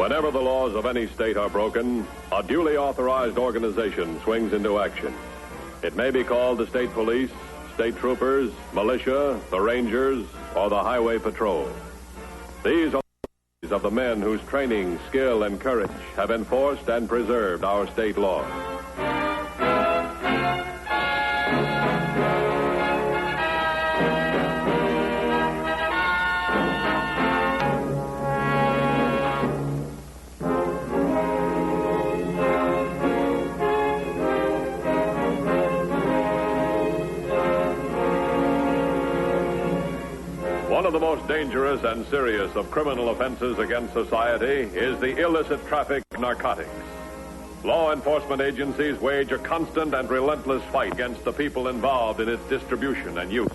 Whenever the laws of any state are broken, a duly authorized organization swings into action. It may be called the state police, state troopers, militia, the rangers, or the highway patrol. These are the of the men whose training, skill, and courage have enforced and preserved our state laws. One of the most dangerous and serious of criminal offenses against society is the illicit traffic of narcotics. Law enforcement agencies wage a constant and relentless fight against the people involved in its distribution and use.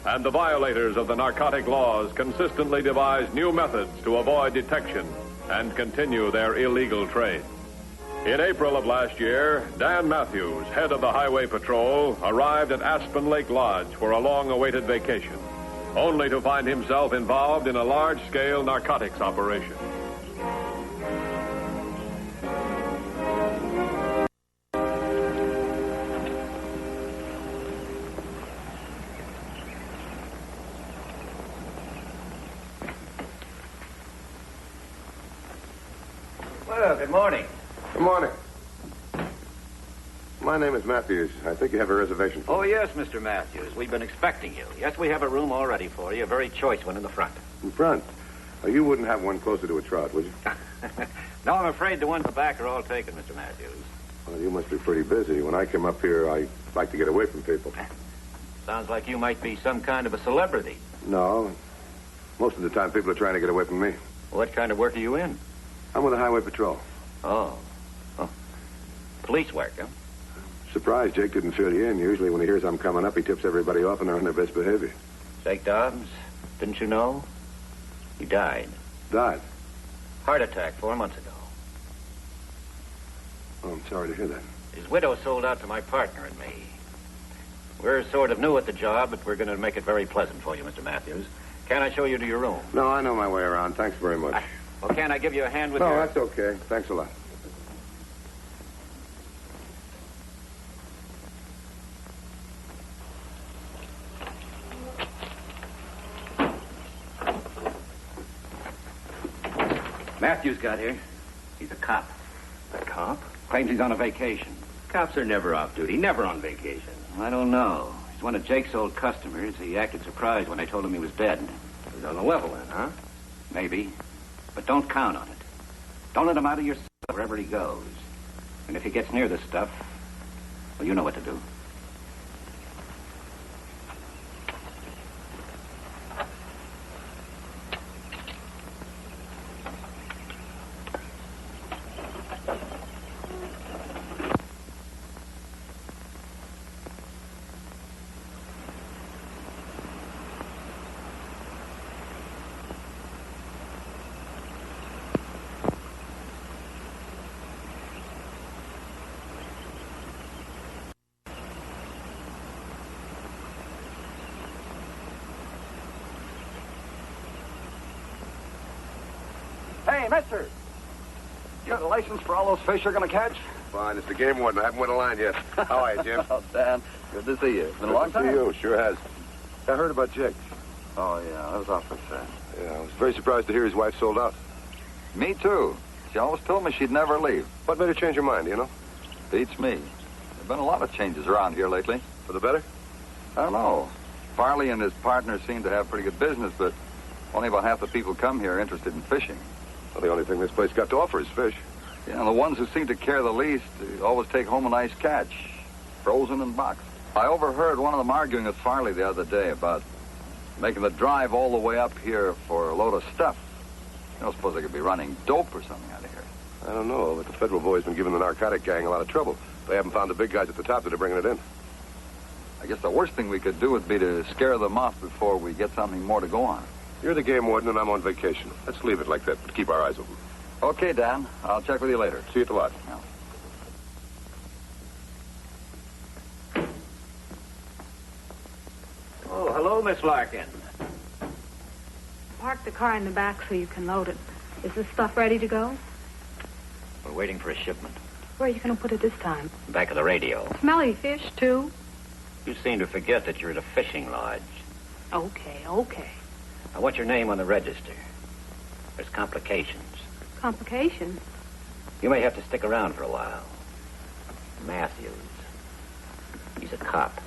And the violators of the narcotic laws consistently devise new methods to avoid detection and continue their illegal trade. In April of last year, Dan Mathews, head of the Highway Patrol, arrived at Aspen Lake Lodge for a long-awaited vacation, only to find himself involved in a large-scale narcotics operation. Well, good morning. Good morning. My name is Mathews. I think you have a reservation for me. Oh, yes, Mr. Mathews. We've been expecting you. Yes, we have a room all ready for you, a very choice one in the front. In front? Oh, you wouldn't have one closer to a trout, would you? No, I'm afraid the ones in the back are all taken, Mr. Mathews. Well, you must be pretty busy. When I come up here, I like to get away from people. Sounds like you might be some kind of a celebrity. No. Most of the time, people are trying to get away from me. What kind of work are you in? I'm with the Highway Patrol. Oh. Police work, huh? Surprised Jake didn't fill you in. Usually when he hears I'm coming up, he tips everybody off and they're on their best behavior. Jake Dobbs, didn't you know? He died. Died? Heart attack 4 months ago. Oh, I'm sorry to hear that. His widow sold out to my partner and me. We're sort of new at the job, but we're going to make it very pleasant for you, Mr. Mathews. Can I show you to your room? No, I know my way around. Thanks very much. Well, can I give you a hand with your... No, that's okay. Thanks a lot. Mathews got here. He's a cop. A cop? Claims he's on a vacation. Cops are never off duty, never on vacation. I don't know. He's one of Jake's old customers. He acted surprised when I told him he was dead. He's on the level then, huh? Maybe. But don't count on it. Don't let him out of your sight wherever he goes. And if he gets near this stuff, well, you know what to do. Hey, mister. You got a license for all those fish you're going to catch? Fine. It's the game warden. I haven't won a line yet. How are you, Jim? Oh, Dan. Good to see you. It's been a long time. Good to see you. Sure has. I heard about Jake. Oh, yeah. That was awfully sad. Yeah, I was very surprised to hear his wife sold out. Me, too. She always told me she'd never leave. What made her change her mind, do you know? Beats me. There've been a lot of changes around here lately. For the better? I don't know. Farley and his partner seem to have pretty good business, but only about half the people come here interested in fishing. Well, the only thing this place got to offer is fish. Yeah, the ones who seem to care the least always take home a nice catch, frozen and boxed. I overheard one of them arguing with Farley the other day about making the drive all the way up here for a load of stuff. I don't suppose they could be running dope or something out of here. I don't know, but the federal boys been giving the narcotic gang a lot of trouble. They haven't found the big guys at the top that are bringing it in. I guess the worst thing we could do would be to scare them off before we get something more to go on. You're the game warden and I'm on vacation. Let's leave it like that, but keep our eyes open. Okay, Dan. I'll check with you later. See you at the lodge. Yeah. Oh, hello, Miss Larkin. Park the car in the back so you can load it. Is the stuff ready to go? We're waiting for a shipment. Where are you going to put it this time? Back of the radio. Smelly fish, too? You seem to forget that you're at a fishing lodge. Okay. Now, what's your name on the register? There's complications. Complications? You may have to stick around for a while. Mathews. He's a cop.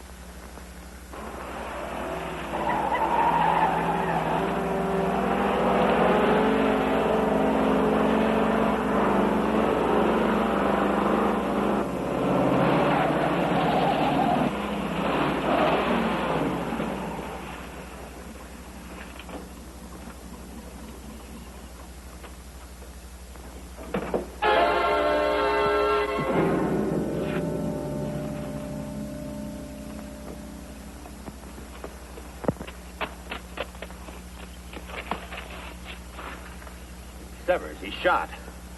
Severs, he's shot.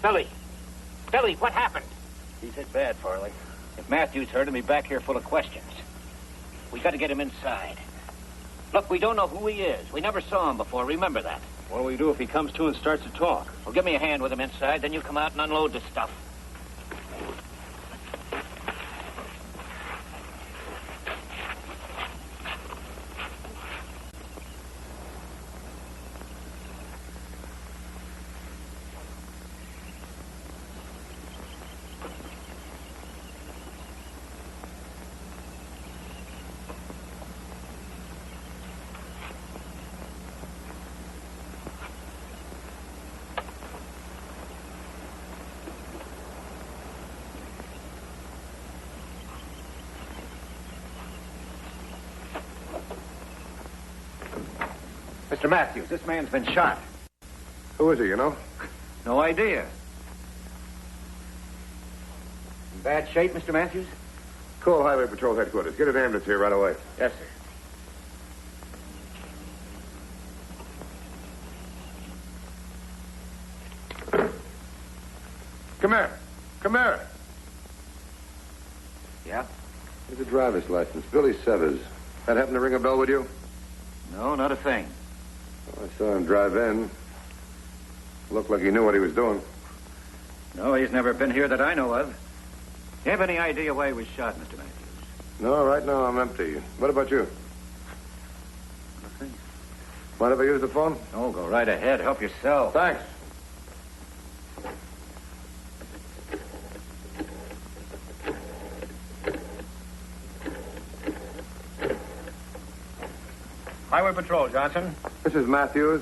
Billy, what happened? He's hit bad, Farley. If Mathews heard him, he'd be back here full of questions. We got to get him inside. Look, we don't know who he is. We never saw him before. Remember that. What'll we do if he comes to and starts to talk? Well, give me a hand with him inside, then you come out and unload the stuff. Mr. Mathews, this man's been shot. Who is he, you know? No idea. In bad shape, Mr. Mathews? Call Highway Patrol headquarters. Get an ambulance here right away. Yes, sir. Come here. Yeah? Here's a driver's license. Billy Severs. That happen to ring a bell with you? No, not a thing. I saw him drive in. Looked like he knew what he was doing. No, he's never been here that I know of. You have any idea why he was shot, Mr. Mathews? No, right now I'm empty. What about you? Nothing. Mind if I use the phone? Oh, go right ahead. Help yourself. Thanks. Highway Patrol, Johnson. This is Mathews.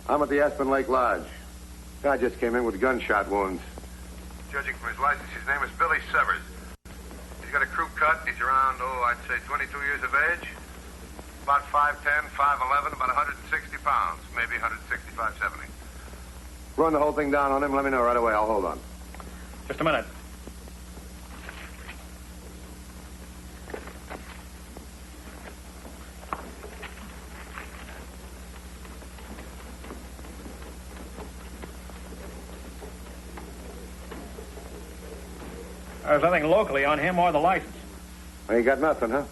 I'm at the Aspen Lake Lodge. Guy just came in with gunshot wounds. Judging from his license, his name is Billy Severs. He's got a crew cut. He's around, I'd say 22 years of age. About 5'10", 5'11", about 160 pounds. Maybe 165, 70. Run the whole thing down on him. Let me know right away. I'll hold on. Just a minute. There's nothing locally on him or the license. Ain't got nothing, huh?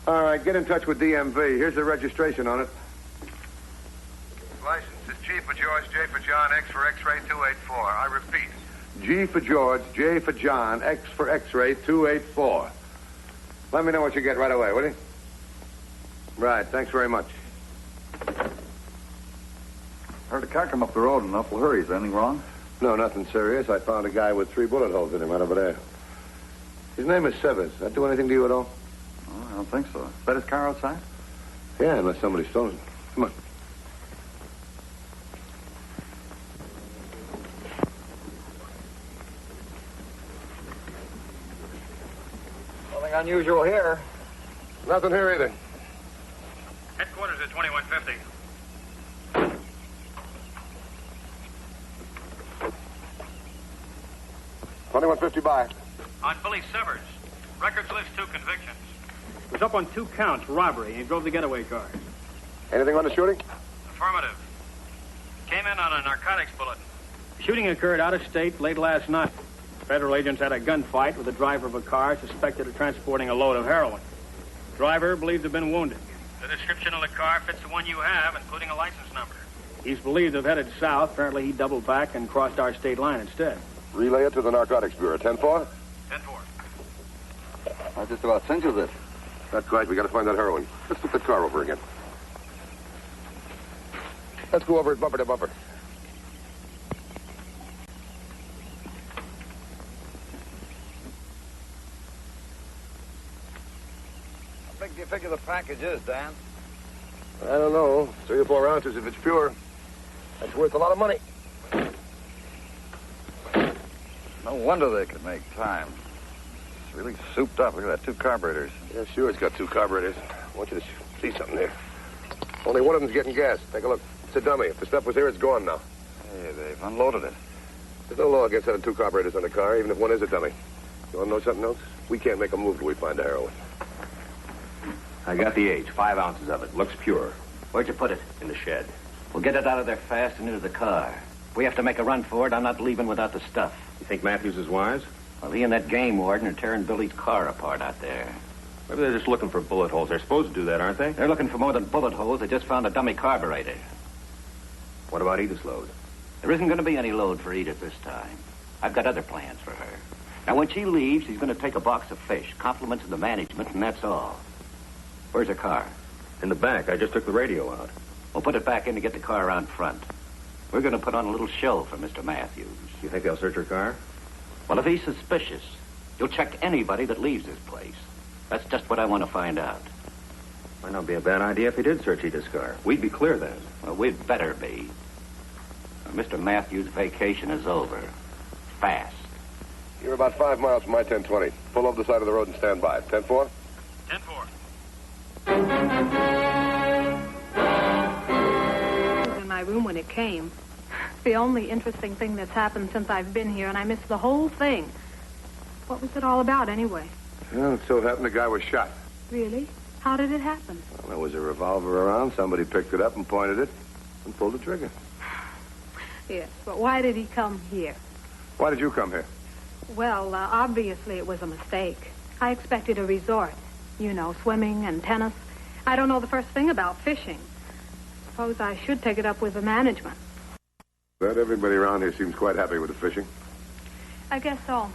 All right, get in touch with DMV. Here's the registration on it. License is G for George, J for John, X for X-ray 284. I repeat. G for George, J for John, X for X-ray 284. Let me know what you get right away, will you? Right, thanks very much. Heard a car come up the road in an awful hurry. Is anything wrong? No, nothing serious. I found a guy with 3 bullet holes in him right over there. His name is Severs. Does that do anything to you at all? Oh, I don't think so. Is that his car outside? Yeah, unless somebody stole it. Come on. Nothing unusual here. Nothing here either. Headquarters at 2150. $21.50 by. On Billy Severs. Records list 2 convictions. Was up on 2 counts, robbery, and drove the getaway car. Anything on the shooting? Affirmative. Came in on a narcotics bulletin. Shooting occurred out of state late last night. Federal agents had a gunfight with the driver of a car suspected of transporting a load of heroin. Driver believed to have been wounded. The description of the car fits the one you have, including a license number. He's believed to have headed south. Apparently, he doubled back and crossed our state line instead. Relay it to the Narcotics Bureau. 10-4? 10-4. I just about sent you this. Not quite. We got to find that heroin. Let's look the car over again. Let's go over it bumper to bumper. How big do you figure the package is, Dan? I don't know. 3 or 4 ounces if it's pure. That's worth a lot of money. No wonder they could make time. It's really souped up. Look at that, 2 carburetors. Yeah, sure, it's got 2 carburetors. I want you to see something here. Only one of them's getting gas. Take a look. It's a dummy. If the stuff was here, it's gone now. Hey, they've unloaded it. There's no law against having 2 carburetors on the car, even if one is a dummy. You want to know something else? We can't make a move till we find the heroin. I got the age, 5 ounces of it. Looks pure. Where'd you put it? In the shed. We'll get it out of there fast and into the car. If we have to make a run for it, I'm not leaving without the stuff. You think Mathews is wise? Well, he and that game warden are tearing Billy's car apart out there. Maybe they're just looking for bullet holes. They're supposed to do that, aren't they? They're looking for more than bullet holes. They just found a dummy carburetor. What about Edith's load? There isn't going to be any load for Edith this time. I've got other plans for her. Now, when she leaves, she's going to take a box of fish, compliments of the management, and that's all. Where's her car? In the back. I just took the radio out. We'll put it back in to get the car around front. We're going to put on a little show for Mr. Mathews. You think they'll search her car? Well, if he's suspicious, you'll check anybody that leaves this place. That's just what I want to find out. Might not be a bad idea if he did search Edith's car. We'd be clear then. Well, we'd better be. Mr. Mathews' vacation is over. Fast. You're about 5 miles from my 1020. Pull over the side of the road and stand by. 10-4? 10-4. I was in my room when it came. It's the only interesting thing that's happened since I've been here, and I missed the whole thing. What was it all about, anyway? Well, it so happened the guy was shot. Really? How did it happen? Well, there was a revolver around. Somebody picked it up and pointed it and pulled the trigger. Yes, but why did he come here? Why did you come here? Well, obviously it was a mistake. I expected a resort. You know, swimming and tennis. I don't know the first thing about fishing. Suppose I should take it up with the management. But everybody around here seems quite happy with the fishing. I guess so.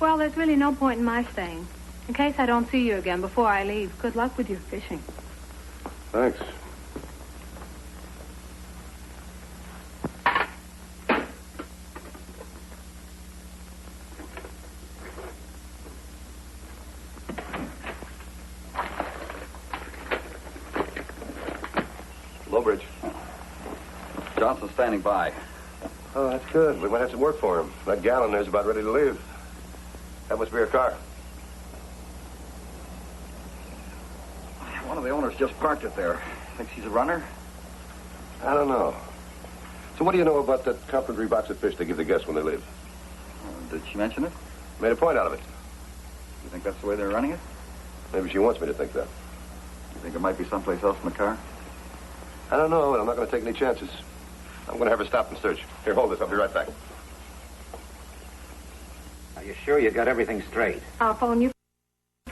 Well, there's really no point in my staying. In case I don't see you again before I leave, good luck with your fishing. Thanks. Lowbridge. Johnson's standing by. Oh, that's good. We might have some work for him. That gal in there's about ready to leave. That must be her car. One of the owners just parked it there. Think she's a runner? I don't know. So what do you know about that complimentary box of fish they give the guests when they leave? Did she mention it? Made a point out of it. You think that's the way they're running it? Maybe she wants me to think that. You think it might be someplace else in the car? I don't know, and I'm not going to take any chances. I'm going to have her stop and search. Here, hold this. I'll be right back. Are you sure you got everything straight? I'll phone you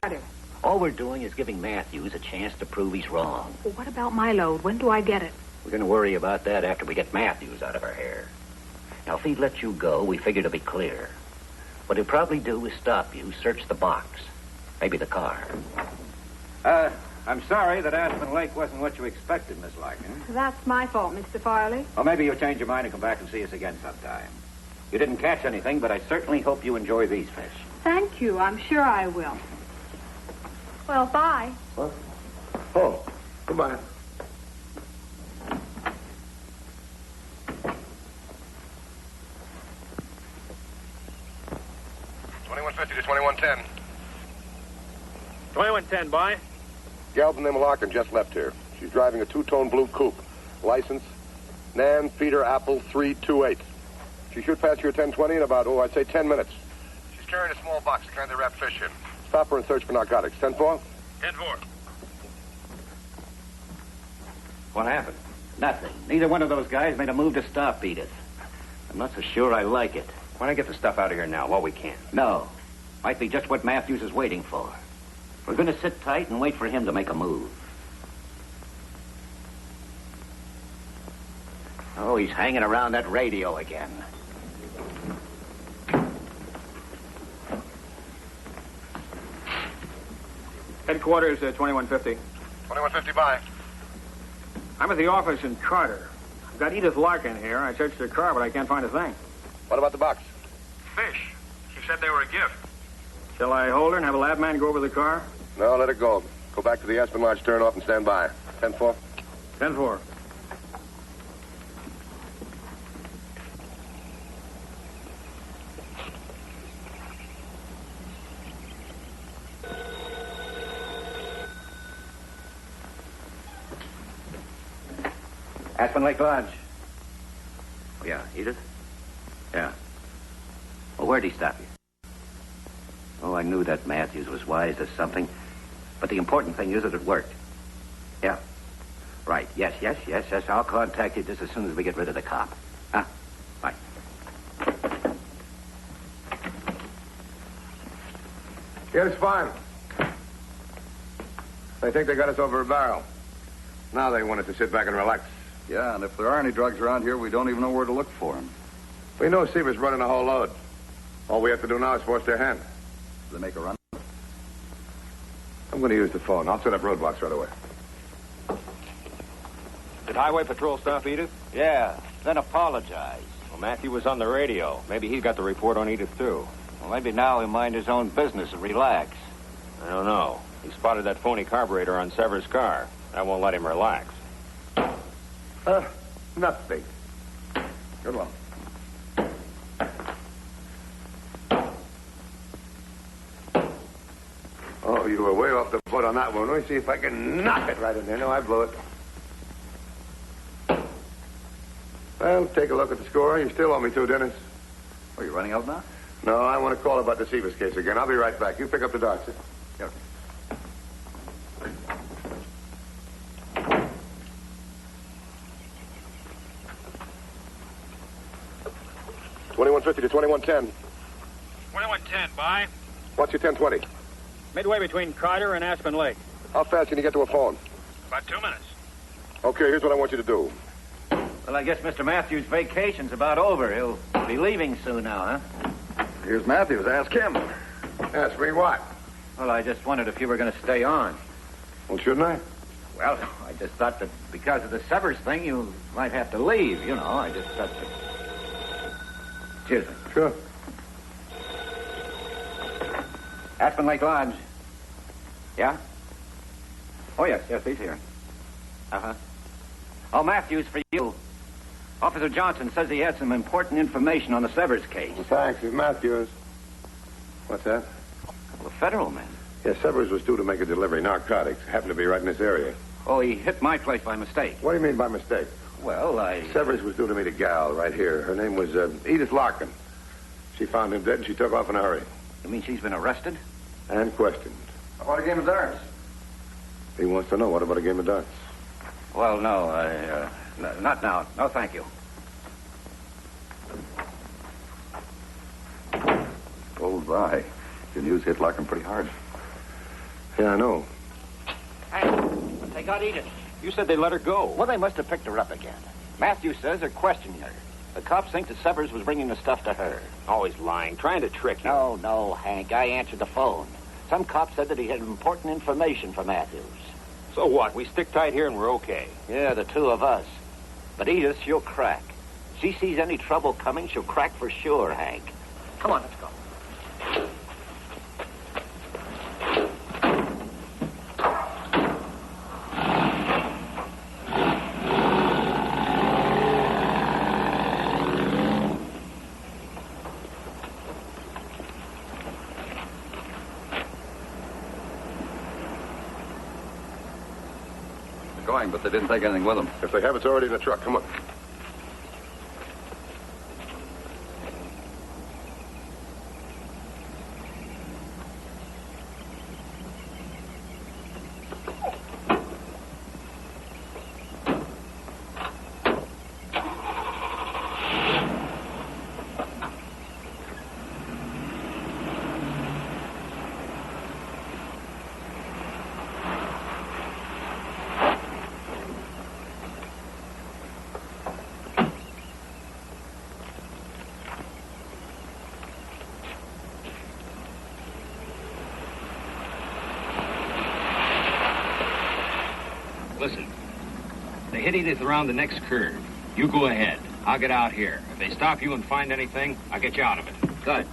later. All we're doing is giving Mathews a chance to prove he's wrong. Well, what about my load? When do I get it? We're going to worry about that after we get Mathews out of our hair. Now, if he'd let you go, we figure to be clear. What he'll probably do is stop you, search the box. Maybe the car. I'm sorry that Aspen Lake wasn't what you expected, Miss Larkin. That's my fault, Mr. Farley. Well, maybe you'll change your mind and come back and see us again sometime. You didn't catch anything, but I certainly hope you enjoy these fish. Thank you. I'm sure I will. Well, bye. What? Oh, goodbye. $21.50 to $21.10. 2110, by. Gal's name Larkin just left here. She's driving a two-tone blue coupe. License, Nan Peter Apple 328. She should pass your 1020 in about, I'd say 10 minutes. She's carrying a small box, the kind they wrap fish in. Stop her and search for narcotics. 10-4? 10-4. What happened? Nothing. Neither one of those guys made a move to stop Edith. I'm not so sure I like it. Why not get the stuff out of here now while we can? No. Might be just what Mathews is waiting for. We're going to sit tight and wait for him to make a move. Oh, he's hanging around that radio again. Headquarters, 2150. 2150 by. I'm at the office in Carter. I've got Edith Larkin here. I searched her car, but I can't find a thing. What about the box? Fish. She said they were a gift. Shall I hold her and have a lab man go over the car? No, let her go. Go back to the Aspen Lodge turnoff and stand by. 10-4. 10-4. Aspen Lake Lodge. Oh, yeah. Edith? Yeah. Well, where'd he stop you? Oh, I knew that Mathews was wise to something. But the important thing is that it worked. Yeah. Right. Yes. I'll contact you just as soon as we get rid of the cop. Huh? Right. Yeah, it's fine. They think they got us over a barrel. Now they want us to sit back and relax. Yeah, and if there are any drugs around here, we don't even know where to look for them. We know Seaver's running a whole load. All we have to do now is force their hand. Do they make a run? I'm going to use the phone. I'll set up roadblocks right away. Did Highway Patrol stop Edith? Yeah. Then apologize. Well, Matthew was on the radio. Maybe he got the report on Edith, too. Well, maybe now he'll mind his own business and relax. I don't know. He spotted that phony carburetor on Sever's car. That won't let him relax. Nothing. Good one. Oh, you were way off the foot on that one. Let me see if I can knock it right in there. No, I blew it. Well, take a look at the score. You still owe me 2 dinners. Are you running out now? No, I want to call about the Seavers case again. I'll be right back. You pick up the darts. Yep. 2150 to 2110. 2110, by. What's your 1020? Midway between Carter and Aspen Lake. How fast can you get to a phone? About 2 minutes. Okay, here's what I want you to do. Well, I guess Mr. Matthews' vacation's about over. He'll be leaving soon now, huh? Here's Mathews. Ask him. Ask me what? Well, I just wondered if you were going to stay on. Well, shouldn't I? Well, I just thought that because of the Severs thing, you might have to leave, you know. I just thought that... Excuse me. Sure. Aspen Lake Lodge. Yeah? Oh, yes, he's here. Uh-huh. Oh, Matthews, for you. Officer Johnson says he had some important information on the Severs case. Well, thanks. It's Mathews. What's that? A couple of federal men. Yes, Severs was due to make a delivery. Narcotics. Happened to be right in this area. Oh, he hit my place by mistake. What do you mean by mistake? Well, Severs was due to meet a gal right here. Her name was Edith Larkin. She found him dead and she took off in a hurry. You mean she's been arrested? And questioned. How about a game of darts? He wants to know, what about a game of darts? Well, no, not now. No, thank you. Oh, my. The news hit Larkin pretty hard. Yeah, I know. Hey, they got Edith. You said they let her go. Well, they must have picked her up again. Matthews says they're questioning her. The cops think that Severs was bringing the stuff to her. Always lying, trying to trick you. No, Hank. I answered the phone. Some cop said that he had important information for Matthews. So what? We stick tight here and we're okay. Yeah, the 2 of us. But Edith, she'll crack. She sees any trouble coming, she'll crack for sure, Hank. Come on, let's go. Going, but they didn't take anything with them. If they have, it's already in the truck. Come on. hit Edith around the next curve. You go ahead. I'll get out here. If they stop you and find anything, I'll get you out of it. Good.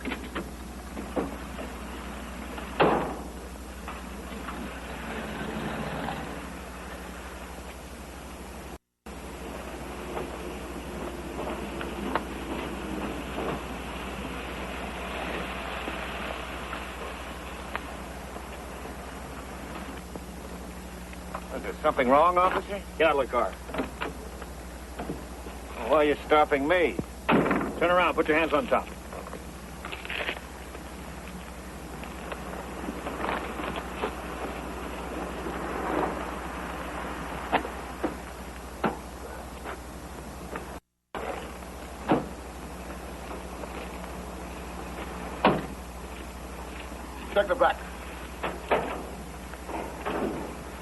Is there something wrong, officer? Get out of the car. Why are you stopping me? Turn around. Put your hands on top. Check the back.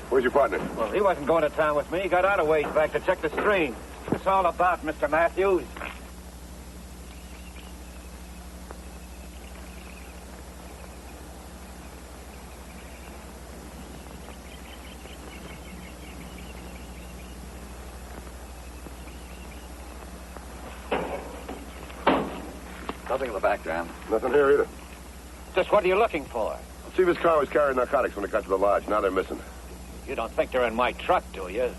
Where's your partner? Well, he wasn't going to town with me. He got out of ways back to check the stream. What's all about, Mr. Mathews? Nothing in the back, Dan. Nothing here either. Just what are you looking for? See if his car was carrying narcotics when it got to the lodge. Now they're missing. You don't think they're in my truck, do you?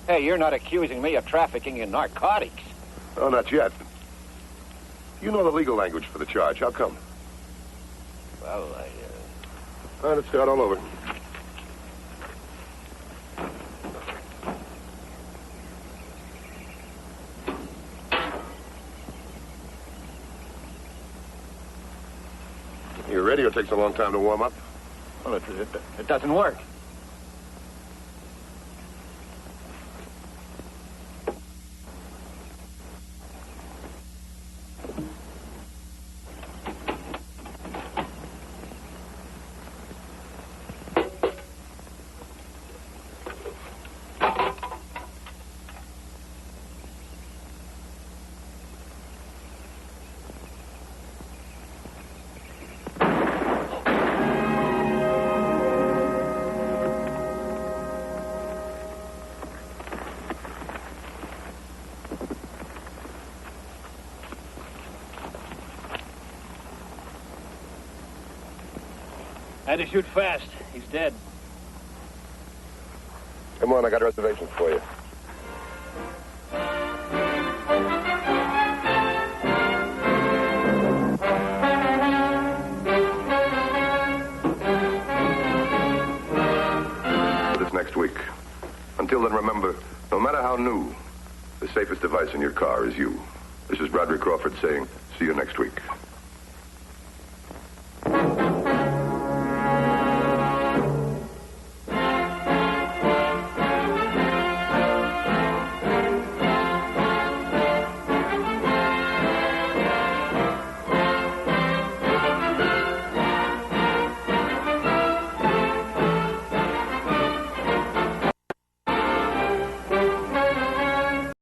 Hey, you're not accusing me of trafficking in narcotics. Oh, not yet. You know the legal language for the charge. How come? Well, All right, let's start all over. You ready, or it takes a long time to warm up? Well, it doesn't work. Had to shoot fast. He's dead. Come on, I got reservations for you. This next week. Until then, remember, no matter how new, the safest device in your car is you. This is Broderick Crawford saying, see you next week.